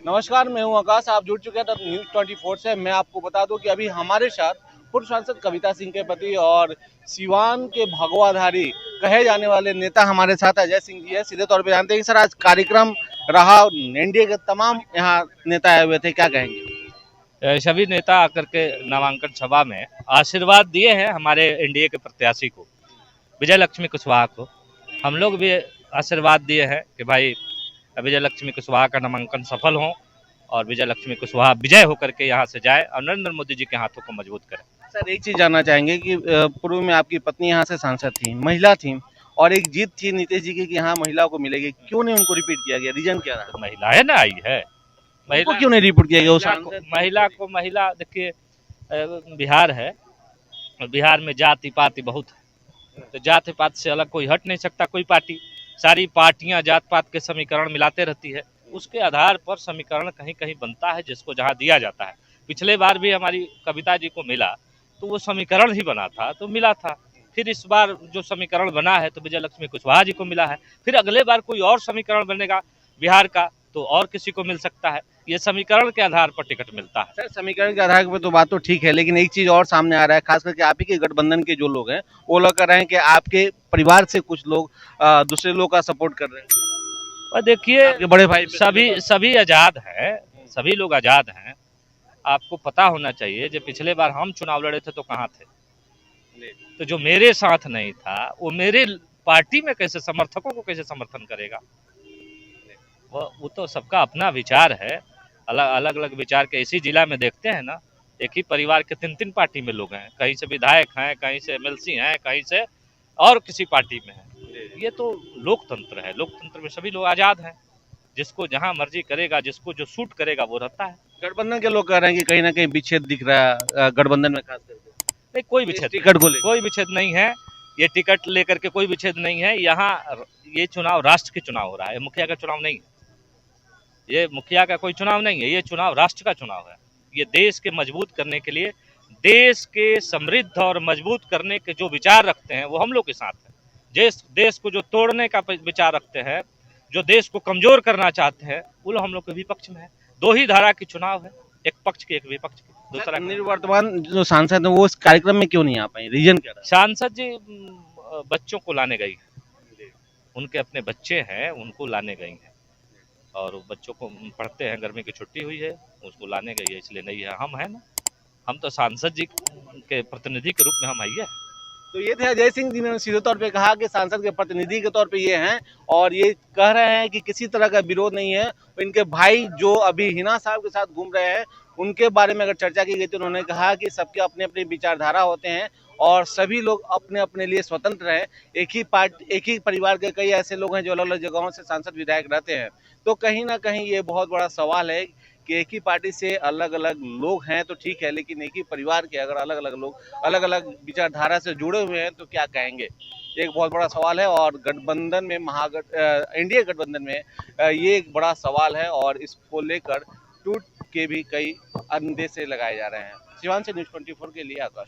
नमस्कार, मैं हूं आकाश। आप जुड़ चुके हैं तब न्यूज़ 24 से। मैं आपको बता दूं कि अभी हमारे साथ पूर्व सांसद कविता सिंह के पति और सिवान के भगवाधारी कहे जाने वाले नेता हमारे साथ अजय सिंह जी है। सीधे तौर पे जानते हैं कि सर आज कार्यक्रम रहा, एनडीए के तमाम यहाँ नेता आए हुए थे, क्या कहेंगे? सभी नेता आकर के नामांकन सभा में आशीर्वाद दिए हैं हमारे एनडीए के प्रत्याशी को, विजय लक्ष्मी कुशवाहा को। हम लोग भी आशीर्वाद दिए हैं कि भाई विजय लक्ष्मी कुशवाहा का नामांकन सफल हो और विजय लक्ष्मी कुशवाहा विजय होकर के यहाँ से जाए और नरेंद्र मोदी जी के हाथों को मजबूत करें। सर एक चीज जानना चाहेंगे कि पूर्व में आपकी पत्नी यहाँ से सांसद थी, महिला थी, और एक जीत थी नीतीश जी की कि यहाँ महिला को मिलेगी, क्यों नहीं उनको रिपीट किया गया? रीजन क्या रहा? तो महिलाएं ना आई है, उनको क्यों नहीं रिपीट किया गया? महिला देखिए, बिहार है और बिहार में जाति पाति बहुत है, तो जाति पात से अलग कोई हट नहीं सकता कोई पार्टी। सारी पार्टियां जात पात के समीकरण मिलाते रहती है, उसके आधार पर समीकरण कहीं कहीं बनता है जिसको जहां दिया जाता है। पिछले बार भी हमारी कविता जी को मिला तो वो समीकरण ही बना था तो मिला था। फिर इस बार जो समीकरण बना है तो विजय लक्ष्मी कुशवाहा जी को मिला है। फिर अगले बार कोई और समीकरण बनेगा बिहार का तो और किसी को मिल सकता है। ये समीकरण के आधार पर टिकट मिलता है। सर समीकरण के आधार पर तो बात तो ठीक है, लेकिन एक चीज और सामने आ रहा है, खास करके आप ही के गठबंधन के जो लोग हैं वो लोग कर रहे हैं कि आपके परिवार से कुछ लोग दूसरे लोग का सपोर्ट कर रहे हैं। और देखिए, आपके बड़े भाई सभी सभी आजाद हैं, सभी लोग आजाद हैं। आपको पता होना चाहिए जब पिछले बार हम चुनाव लड़े थे तो कहाँ थे, तो जो मेरे साथ नहीं था वो मेरे पार्टी में कैसे समर्थकों को कैसे समर्थन करेगा? वो तो सबका अपना विचार है। अलग अलग विचार के इसी जिला में देखते हैं ना, एक ही परिवार के तीन तीन पार्टी में लोग हैं, कहीं से विधायक हैं, कहीं से एमएलसी हैं, कहीं से और किसी पार्टी में है। ये तो लोकतंत्र है, लोकतंत्र में सभी लोग आजाद हैं, जिसको जहां मर्जी करेगा, जिसको जो सूट करेगा वो रहता है। गठबंधन के लोग कह रहे हैं कि कहीं ना कहीं विच्छेद दिख रहा है गठबंधन में, खास करके नहीं, कोई विच्छेद टिकट को कोई विच्छेद नहीं है। ये टिकट लेकर के कोई विच्छेद नहीं है। यहाँ ये चुनाव राष्ट्र के चुनाव हो रहा है, मुखिया का चुनाव नहीं है। ये मुखिया का कोई चुनाव नहीं है, ये चुनाव राष्ट्र का चुनाव है। ये देश के मजबूत करने के लिए, देश के समृद्ध और मजबूत करने के जो विचार रखते हैं वो हम लोग के साथ है। देश को जो तोड़ने का विचार रखते हैं, जो देश को कमजोर करना चाहते हैं, वो हम लोग के विपक्ष में है। दो ही धारा की चुनाव है, एक पक्ष की एक विपक्ष की। दूसरा निवर्तमान जो सांसद है वो इस कार्यक्रम में क्यों नहीं आ पाए? रीजन क्या रहा? सांसद जी बच्चों को लाने गई है, उनके अपने बच्चे हैं, उनको लाने गई हैं और बच्चों को पढ़ते हैं, गर्मी की छुट्टी हुई है, उसको लाने गई है, इसलिए नहीं है। हम है ना, हम तो सांसद जी के प्रतिनिधि के रूप में हम आइए। तो ये थे अजय सिंह जिन्होंने सीधे तौर पे कहा कि सांसद के प्रतिनिधि के तौर पे ये हैं और ये कह रहे हैं कि किसी तरह का विरोध नहीं है। इनके भाई जो अभी हिना साहब के साथ घूम रहे हैं उनके बारे में अगर चर्चा की गई तो उन्होंने कहा कि सबके अपने अपने विचारधारा होते हैं और सभी लोग अपने अपने लिए स्वतंत्र हैं। एक ही परिवार के कई ऐसे लोग हैं जो अलग अलग जगहों से सांसद विधायक रहते हैं। तो कहीं ना कहीं ये बहुत बड़ा सवाल है कि एक ही पार्टी से अलग अलग लोग हैं तो ठीक है, लेकिन एक ही परिवार के अगर अलग अलग लोग अलग अलग विचारधारा से जुड़े हुए हैं तो क्या कहेंगे? एक बहुत बड़ा सवाल है और गठबंधन में एनडीए गठबंधन में ये एक बड़ा सवाल है और इसको लेकर टूट के भी कई अंदेशे लगाए जा रहे हैं। सिवान से न्यूज़ 24 के लिए आकाश।